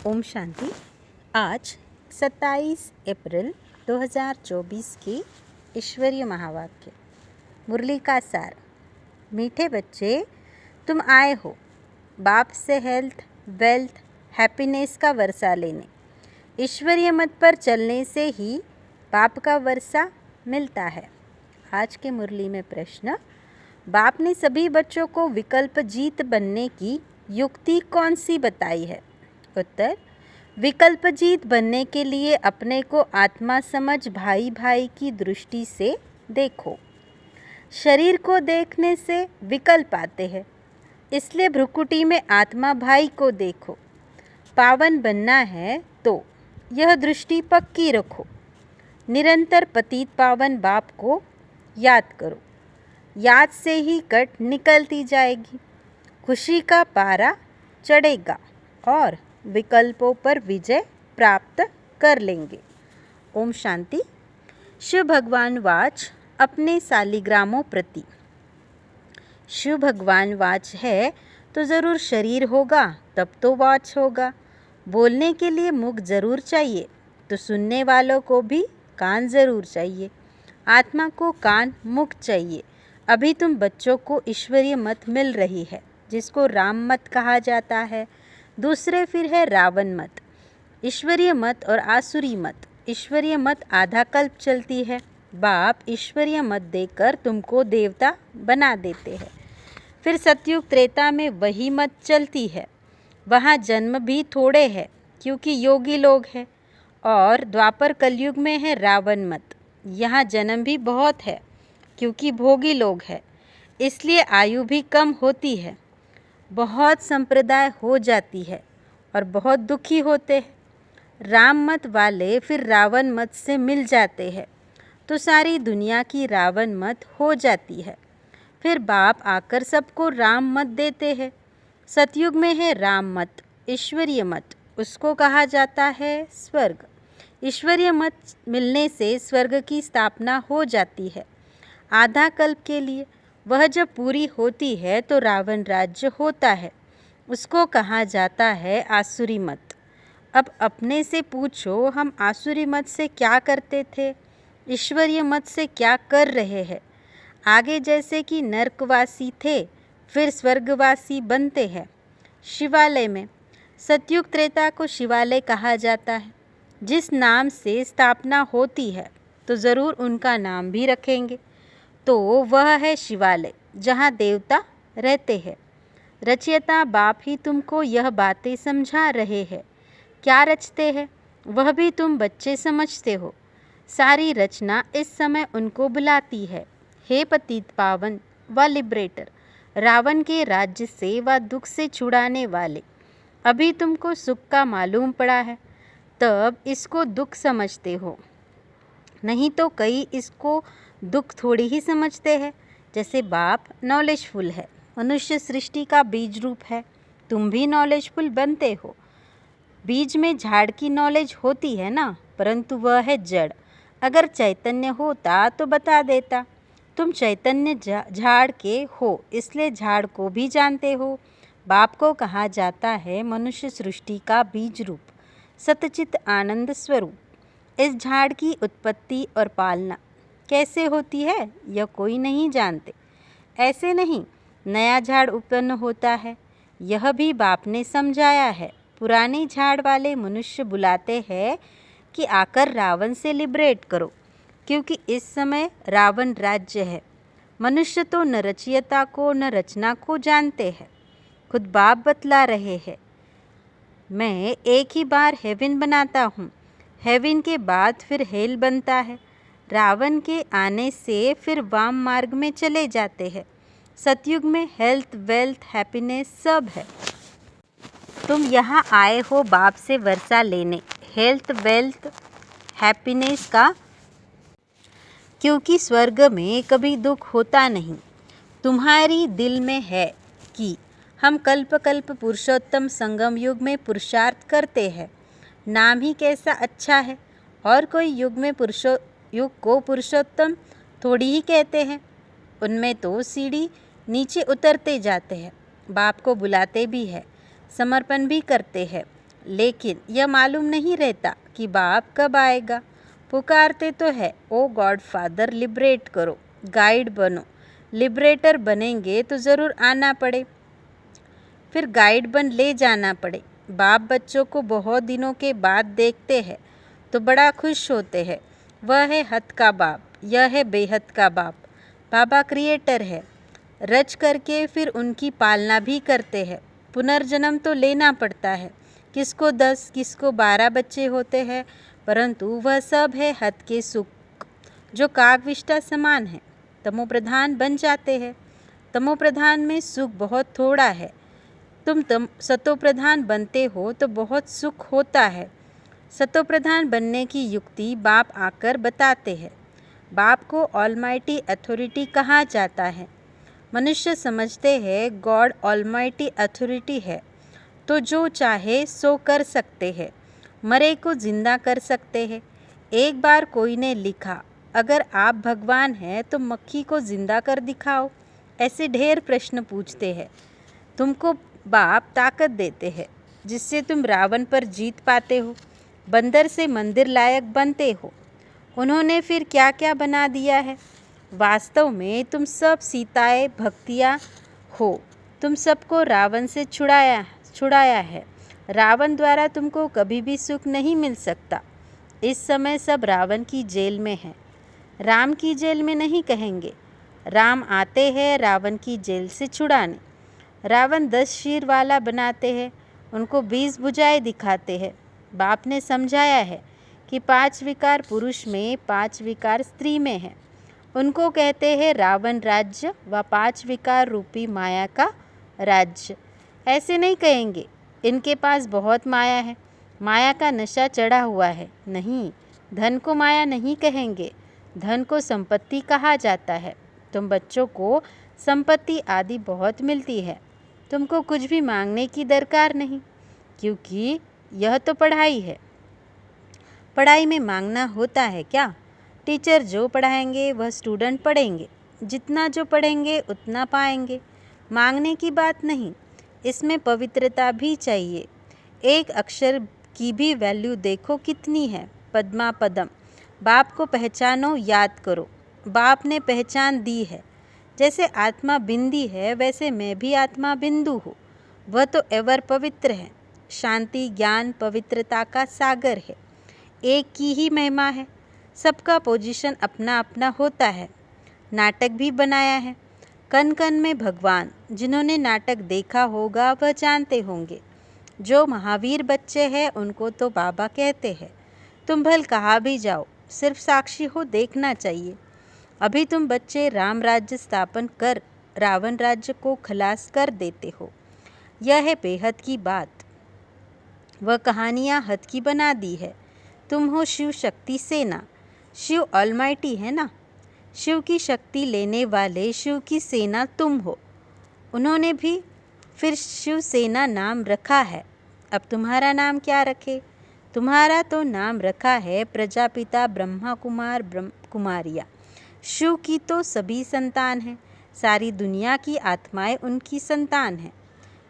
ओम शांति। आज 27 अप्रैल 2024 की ईश्वरीय महावाक्य मुरली का सार। मीठे बच्चे, तुम आए हो बाप से हेल्थ, वेल्थ, हैप्पीनेस का वर्षा लेने। ईश्वरीय मत पर चलने से ही बाप का वर्षा मिलता है। आज के मुरली में प्रश्न, बाप ने सभी बच्चों को विकल्प जीत बनने की युक्ति कौन सी बताई है? उत्तर, विकल्प जीत बनने के लिए अपने को आत्मा समझ भाई भाई की दृष्टि से देखो। शरीर को देखने से विकल्प आते हैं, इसलिए भ्रुकुटी में आत्मा भाई को देखो। पावन बनना है तो यह दृष्टि पक्की रखो। निरंतर पतित पावन बाप को याद करो। याद से ही कट निकलती जाएगी, खुशी का पारा चढ़ेगा और विकल्पों पर विजय प्राप्त कर लेंगे। ओम शांति। शिव भगवान वाच अपने सालिग्रामों प्रति। शिव भगवान वाच है तो ज़रूर शरीर होगा, तब तो वाच होगा। बोलने के लिए मुख ज़रूर चाहिए, तो सुनने वालों को भी कान ज़रूर चाहिए। आत्मा को कान मुख चाहिए। अभी तुम बच्चों को ईश्वरीय मत मिल रही है, जिसको राम मत कहा जाता है। दूसरे फिर है रावण मत। ईश्वरीय मत और आसुरी मत। ईश्वरीय मत आधा कल्प चलती है। बाप ईश्वरीय मत देकर तुमको देवता बना देते हैं। फिर सतयुग त्रेता में वही मत चलती है। वहाँ जन्म भी थोड़े हैं, क्योंकि योगी लोग हैं। और द्वापर कलयुग में है रावण मत। यहाँ जन्म भी बहुत है, क्योंकि भोगी लोग हैं, इसलिए आयु भी कम होती है। बहुत संप्रदाय हो जाती है और बहुत दुखी होते हैं। राम मत वाले फिर रावण मत से मिल जाते हैं, तो सारी दुनिया की रावण मत हो जाती है। फिर बाप आकर सबको राम मत देते हैं। सतयुग में है राम मत, ईश्वरीय मत, उसको कहा जाता है स्वर्ग। ईश्वरीय मत मिलने से स्वर्ग की स्थापना हो जाती है आधा कल्प के लिए। वह जब पूरी होती है तो रावण राज्य होता है, उसको कहा जाता है आसुरी मत। अब अपने से पूछो, हम आसुरी मत से क्या करते थे, ईश्वरीय मत से क्या कर रहे हैं? आगे जैसे कि नरकवासी थे, फिर स्वर्गवासी बनते हैं। शिवालय में सतयुग त्रेता को शिवालय कहा जाता है। जिस नाम से स्थापना होती है तो ज़रूर उनका नाम भी रखेंगे, तो वह है शिवालय, जहाँ देवता रहते हैं। रचयिता बाप ही तुमको यह बातें समझा रहे हैं। क्या रचते हैं वह भी तुम बच्चे समझते हो। सारी रचना इस समय उनको बुलाती है, हे पतित पावन व लिबरेटर, रावण के राज्य से व दुख से छुड़ाने वाले। अभी तुमको सुख का मालूम पड़ा है, तब इसको दुख समझते हो, नहीं तो कई इसको दुख थोड़ी ही समझते हैं। जैसे बाप नॉलेजफुल है, मनुष्य सृष्टि का बीज रूप है, तुम भी नॉलेजफुल बनते हो। बीज में झाड़ की नॉलेज होती है ना, परंतु वह है जड़। अगर चैतन्य होता तो बता देता। तुम चैतन्य झाड़ के हो, इसलिए झाड़ को भी जानते हो। बाप को कहा जाता है मनुष्य सृष्टि का बीज रूप, सतचित आनंद स्वरूप। इस झाड़ की उत्पत्ति और पालना कैसे होती है यह कोई नहीं जानते। ऐसे नहीं नया झाड़ उत्पन्न होता है, यह भी बाप ने समझाया है। पुराने झाड़ वाले मनुष्य बुलाते हैं कि आकर रावण से लिबरेट करो, क्योंकि इस समय रावण राज्य है। मनुष्य तो न रचयिता को न रचना को जानते हैं। खुद बाप बतला रहे हैं, मैं एक ही बार हेवन बनाता हूँ, हेवन के बाद फिर हेल बनता है। रावण के आने से फिर वाम मार्ग में चले जाते हैं। सतयुग में हेल्थ, वेल्थ, हैप्पीनेस सब है। तुम यहाँ आए हो बाप से वर्षा लेने, हेल्थ, वेल्थ, हैप्पीनेस का, क्योंकि स्वर्ग में कभी दुख होता नहीं। तुम्हारी दिल में है कि हम कल्प कल्प पुरुषोत्तम संगम युग में पुरुषार्थ करते हैं। नाम ही कैसा अच्छा है, और कोई युग में युग को पुरुषोत्तम थोड़ी ही कहते हैं। उनमें तो सीढ़ी नीचे उतरते जाते हैं। बाप को बुलाते भी है, समर्पण भी करते हैं, लेकिन यह मालूम नहीं रहता कि बाप कब आएगा। पुकारते तो है, ओ गॉड फादर लिबरेट करो, गाइड बनो। लिबरेटर बनेंगे तो ज़रूर आना पड़े, फिर गाइड बन ले जाना पड़े। बाप बच्चों को बहुत दिनों के बाद देखते हैं तो बड़ा खुश होते हैं। वह है हद का बाप, यह है बेहद का बाप। बाबा क्रिएटर है, रच करके फिर उनकी पालना भी करते हैं। पुनर्जन्म तो लेना पड़ता है, किसको 10 किसको 12 बच्चे होते हैं, परंतु वह सब है हद के सुख जो काकविष्टा समान है। तमोप्रधान बन जाते हैं। तमोप्रधान में सुख बहुत थोड़ा है। तुम सतोप्रधान बनते हो तो बहुत सुख होता है। सतोप्रधान बनने की युक्ति बाप आकर बताते हैं। बाप को ऑलमाइटी अथॉरिटी कहा जाता है। मनुष्य समझते हैं गॉड ऑलमाइटी अथॉरिटी है तो जो चाहे सो कर सकते हैं, मरे को जिंदा कर सकते हैं। एक बार कोई ने लिखा, अगर आप भगवान हैं तो मक्खी को जिंदा कर दिखाओ। ऐसे ढेर प्रश्न पूछते हैं। तुमको बाप ताकत देते हैं जिससे तुम रावण पर जीत पाते हो, बंदर से मंदिर लायक बनते हो। उन्होंने फिर क्या क्या बना दिया है। वास्तव में तुम सब सीताएं भक्तियाँ हो। तुम सबको रावण से छुड़ाया है। रावण द्वारा तुमको कभी भी सुख नहीं मिल सकता। इस समय सब रावण की जेल में है। राम की जेल में नहीं कहेंगे। राम आते हैं रावण की जेल से छुड़ाने। रावण 10 शीर वाला बनाते हैं, उनको 20 भुजाएं दिखाते हैं। बाप ने समझाया है कि 5 विकार पुरुष में 5 विकार स्त्री में है। उनको कहते हैं रावण राज्य व 5 विकार रूपी माया का राज्य। ऐसे नहीं कहेंगे इनके पास बहुत माया है, माया का नशा चढ़ा हुआ है। नहीं, धन को माया नहीं कहेंगे, धन को संपत्ति कहा जाता है। तुम बच्चों को संपत्ति आदि बहुत मिलती है, तुमको कुछ भी मांगने की दरकार नहीं, क्योंकि यह तो पढ़ाई है। पढ़ाई में मांगना होता है क्या? टीचर जो पढ़ाएंगे वह स्टूडेंट पढ़ेंगे, जितना जो पढ़ेंगे उतना पाएंगे। मांगने की बात नहीं, इसमें पवित्रता भी चाहिए। एक अक्षर की भी वैल्यू देखो कितनी है। पद्मा पदम, बाप को पहचानो, याद करो। बाप ने पहचान दी है। जैसे आत्मा बिंदी है वैसे मैं भी आत्मा बिंदु हूँ। वह तो एवर पवित्र है। शांति ज्ञान पवित्रता का सागर है। एक की ही महिमा है। सबका पोजीशन अपना अपना होता है। नाटक भी बनाया है। कन कन में भगवान। जिन्होंने नाटक देखा होगा वह जानते होंगे। जो महावीर बच्चे हैं उनको तो बाबा कहते हैं। तुम भल कहाँ भी जाओ, सिर्फ साक्षी हो, देखना चाहिए। अभी तुम बच्चे राम राज्य स्थापन कर रावण राज्य को खलास कर देते हो। यह है बेहद की बात। वह कहानियाँ हद की बना दी है। तुम हो शिव शक्ति सेना। शिव ऑलमाइटी है ना। शिव की शक्ति लेने वाले शिव की सेना तुम हो। उन्होंने भी फिर शिव सेना नाम रखा है। अब तुम्हारा नाम क्या रखे? तुम्हारा तो नाम रखा है प्रजापिता ब्रह्मा कुमार कुमारिया। शिव की तो सभी संतान हैं। सारी दुनिया की आत्माएं उनकी संतान हैं।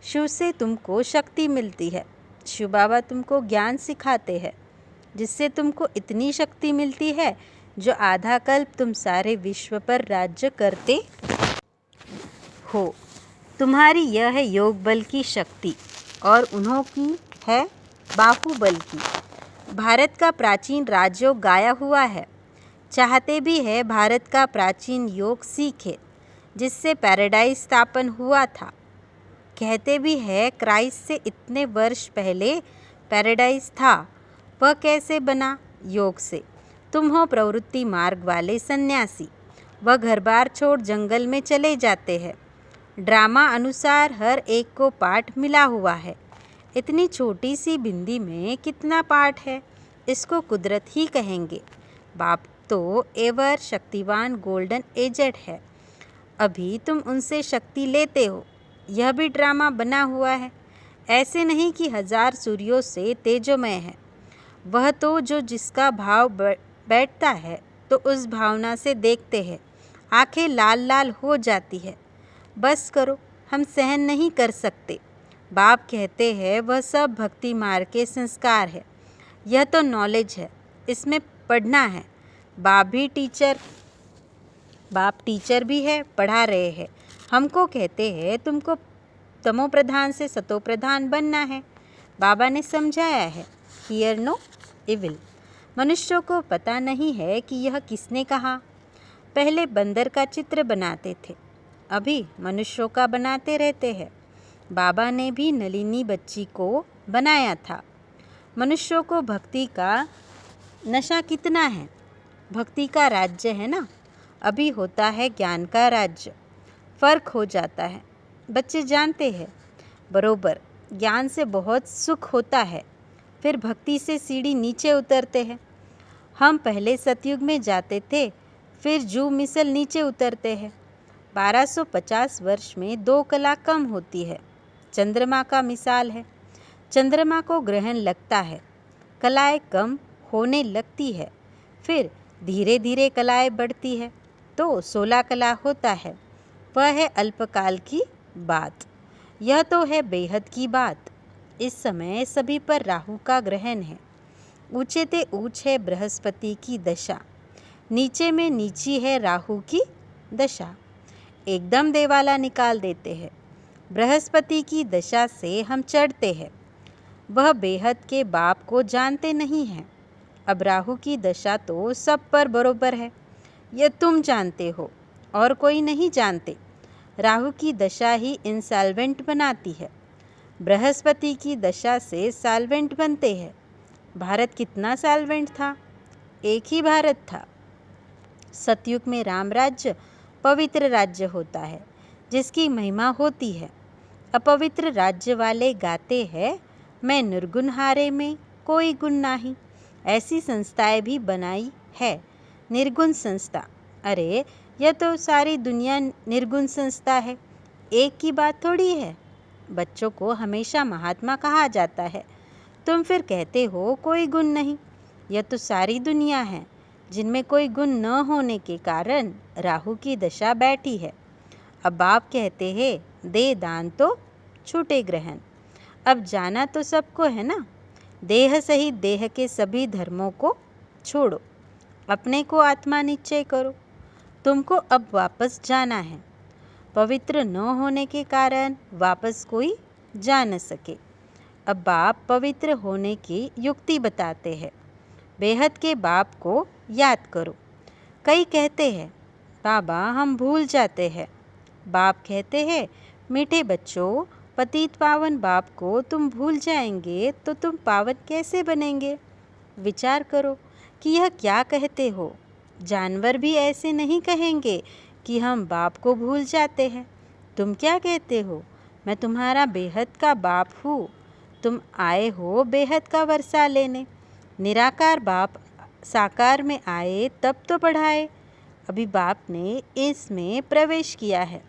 शिव से तुमको शक्ति मिलती है। शिव बाबा तुमको ज्ञान सिखाते हैं, जिससे तुमको इतनी शक्ति मिलती है जो आधा कल्प तुम सारे विश्व पर राज्य करते हो। तुम्हारी यह है योग बल की शक्ति और उन्हों की है बाहुबल की। भारत का प्राचीन राजयोग गाया हुआ है। चाहते भी है भारत का प्राचीन योग सीखे, जिससे पैराडाइज स्थापन हुआ था। कहते भी है क्राइस्ट से इतने वर्ष पहले पैराडाइज था। वह कैसे बना? योग से। तुम हो प्रवृत्ति मार्ग वाले सन्यासी। वह घर बार छोड़ जंगल में चले जाते हैं। ड्रामा अनुसार हर एक को पाठ मिला हुआ है। इतनी छोटी सी बिंदी में कितना पाठ है, इसको कुदरत ही कहेंगे। बाप तो एवर शक्तिवान गोल्डन एजेड है। अभी तुम उनसे शक्ति लेते हो। यह भी ड्रामा बना हुआ है। ऐसे नहीं कि 1000 सूर्यों से तेजोमय है। वह तो जो जिसका भाव बैठता है तो उस भावना से देखते हैं, आंखें लाल लाल हो जाती है। बस करो, हम सहन नहीं कर सकते। बाप कहते हैं वह सब भक्ति मार्ग के संस्कार है। यह तो नॉलेज है, इसमें पढ़ना है। बाप टीचर भी है, पढ़ा रहे हैं। हमको कहते हैं तुमको तमो प्रधान से सतो प्रधान बनना है। बाबा ने समझाया है, हियर नो इविल। मनुष्यों को पता नहीं है कि यह किसने कहा। पहले बंदर का चित्र बनाते थे, अभी मनुष्यों का बनाते रहते हैं। बाबा ने भी नलिनी बच्ची को बनाया था। मनुष्यों को भक्ति का नशा कितना है। भक्ति का राज्य है ना, अभी होता है ज्ञान का राज्य। फर्क हो जाता है। बच्चे जानते हैं बरोबर, ज्ञान से बहुत सुख होता है, फिर भक्ति से सीढ़ी नीचे उतरते हैं। हम पहले सतयुग में जाते थे, फिर जू मिसल नीचे उतरते हैं। 1250 वर्ष में 2 कला कम होती है। चंद्रमा का मिसाल है। चंद्रमा को ग्रहण लगता है, कलाएं कम होने लगती है, फिर धीरे धीरे कलाएं बढ़ती है तो 16 कला होता है। वह है अल्पकाल की बात। यह तो है बेहद की बात। इस समय सभी पर राहु का ग्रहण है। ऊंचे ते ऊंच है बृहस्पति की दशा, नीचे में नीची है राहु की दशा। एकदम देवाला निकाल देते हैं। बृहस्पति की दशा से हम चढ़ते हैं। वह बेहद के बाप को जानते नहीं हैं। अब राहु की दशा तो सब पर बरोबर है, यह तुम जानते हो और कोई नहीं जानते। राहु की दशा ही इंसॉल्वेंट बनाती है। बृहस्पति की दशा से सॉल्वेंट बनते हैं। भारत कितना सॉल्वेंट था? एक ही भारत था। सतयुग में राम राज्य पवित्र राज्य होता है, जिसकी महिमा होती है। अपवित्र राज्य वाले गाते हैं, मैं निर्गुण हारे में कोई गुण नाही। ऐसी संस्थाएं भी बनाई है, निर्गुण संस्था। अरे यह तो सारी दुनिया निर्गुण संस्था है, एक की बात थोड़ी है। बच्चों को हमेशा महात्मा कहा जाता है, तुम फिर कहते हो कोई गुण नहीं। यह तो सारी दुनिया है जिनमें कोई गुण न होने के कारण राहु की दशा बैठी है। अब बाप कहते हैं दे दान तो छूटे ग्रहण। अब जाना तो सबको है ना। देह सहित देह के सभी धर्मों को छोड़ो, अपने को आत्मा निश्चय करो। तुमको अब वापस जाना है। पवित्र न होने के कारण वापस कोई जा न सके। अब बाप पवित्र होने की युक्ति बताते हैं। बेहद के बाप को याद करो। कई कहते हैं बाबा हम भूल जाते हैं। बाप कहते हैं मीठे बच्चों, पतित पावन बाप को तुम भूल जाएंगे तो तुम पावन कैसे बनेंगे? विचार करो कि यह क्या कहते हो। जानवर भी ऐसे नहीं कहेंगे कि हम बाप को भूल जाते हैं। तुम क्या कहते हो? मैं तुम्हारा बेहद का बाप हूँ। तुम आए हो बेहद का वर्षा लेने। निराकार बाप साकार में आए तब तो पढ़ाए। अभी बाप ने इसमें प्रवेश किया है।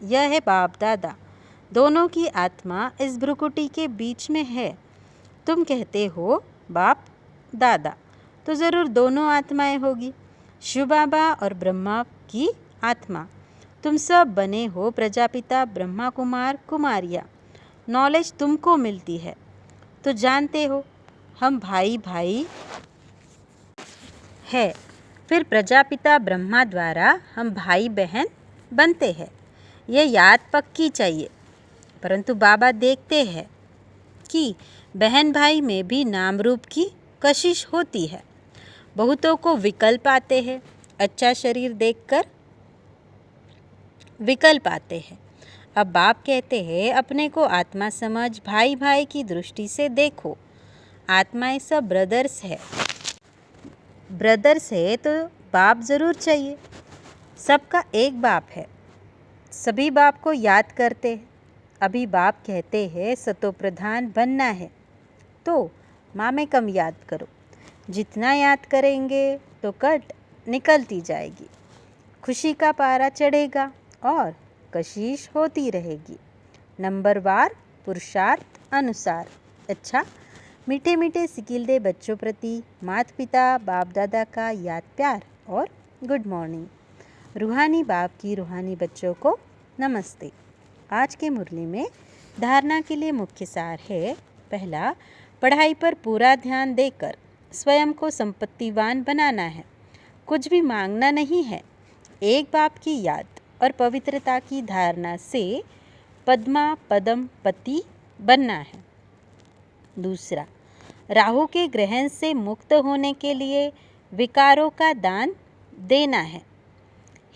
यह है बाप दादा। दोनों की आत्मा इस भ्रुकुटी के बीच में है। तुम कहते हो बाप दादा, तो ज़रूर दोनों आत्माएं होगी, शिव बाबा और ब्रह्मा की आत्मा। तुम सब बने हो प्रजापिता ब्रह्मा कुमार कुमारियाँ। नॉलेज तुमको मिलती है तो जानते हो हम भाई भाई है। फिर प्रजापिता ब्रह्मा द्वारा हम भाई बहन बनते हैं। यह याद पक्की चाहिए। परंतु बाबा देखते हैं कि बहन भाई में भी नाम रूप की कशिश होती है। बहुतों को विकल्प आते हैं। अच्छा शरीर देखकर विकल्प आते हैं। अब बाप कहते हैं अपने को आत्मा समझ, भाई भाई की दृष्टि से देखो। आत्माएं सब ब्रदर्स है। ब्रदर्स है तो बाप ज़रूर चाहिए। सबका एक बाप है। सभी बाप को याद करते हैं। अभी बाप कहते हैं सतो प्रधान बनना है तो माँ में कम याद करो। जितना याद करेंगे तो कट निकलती जाएगी। खुशी का पारा चढ़ेगा और कशिश होती रहेगी। नंबरवार पुरुषार्थ अनुसार। अच्छा, मीठे मीठे सिकिलदे बच्चों प्रति माता पिता बाप दादा का याद प्यार और गुड मॉर्निंग। रूहानी बाप की रूहानी बच्चों को नमस्ते। आज के मुरली में धारणा के लिए मुख्य सार है, पहला, पढ़ाई पर पूरा ध्यान देकर स्वयं को संपत्तिवान बनाना है, कुछ भी मांगना नहीं है। एक बाप की याद और पवित्रता की धारणा से पद्मा पदम पति बनना है। दूसरा, राहु के ग्रहण से मुक्त होने के लिए विकारों का दान देना है।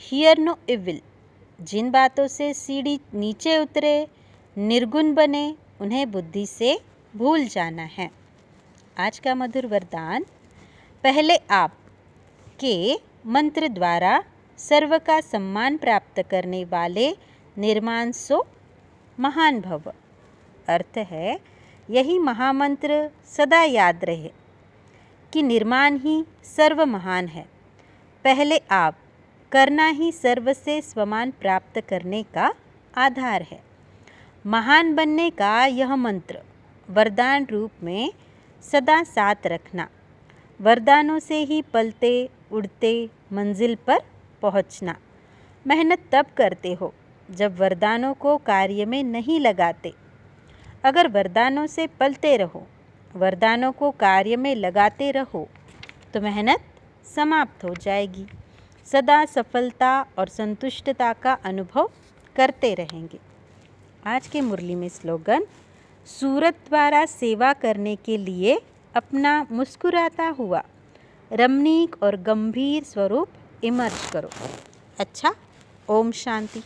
हियर नो इविल, जिन बातों से सीढ़ी नीचे उतरे, निर्गुण बने, उन्हें बुद्धि से भूल जाना है। आज का मधुर वरदान, पहले आप के मंत्र द्वारा सर्व का सम्मान प्राप्त करने वाले निर्माण सो महान भव। अर्थ है, यही महामंत्र सदा याद रहे कि निर्माण ही सर्व महान है। पहले आप करना ही सर्व से स्वमान प्राप्त करने का आधार है। महान बनने का यह मंत्र वरदान रूप में सदा साथ रखना, वरदानों से ही पलते उड़ते मंजिल पर पहुंचना। मेहनत तब करते हो जब वरदानों को कार्य में नहीं लगाते। अगर वरदानों से पलते रहो, वरदानों को कार्य में लगाते रहो, तो मेहनत समाप्त हो जाएगी। सदा सफलता और संतुष्टता का अनुभव करते रहेंगे। आज के मुरली में स्लोगन, सूरत द्वारा सेवा करने के लिए अपना मुस्कुराता हुआ रमणीक और गंभीर स्वरूप इमर्ज करो। अच्छा, ओम शांति।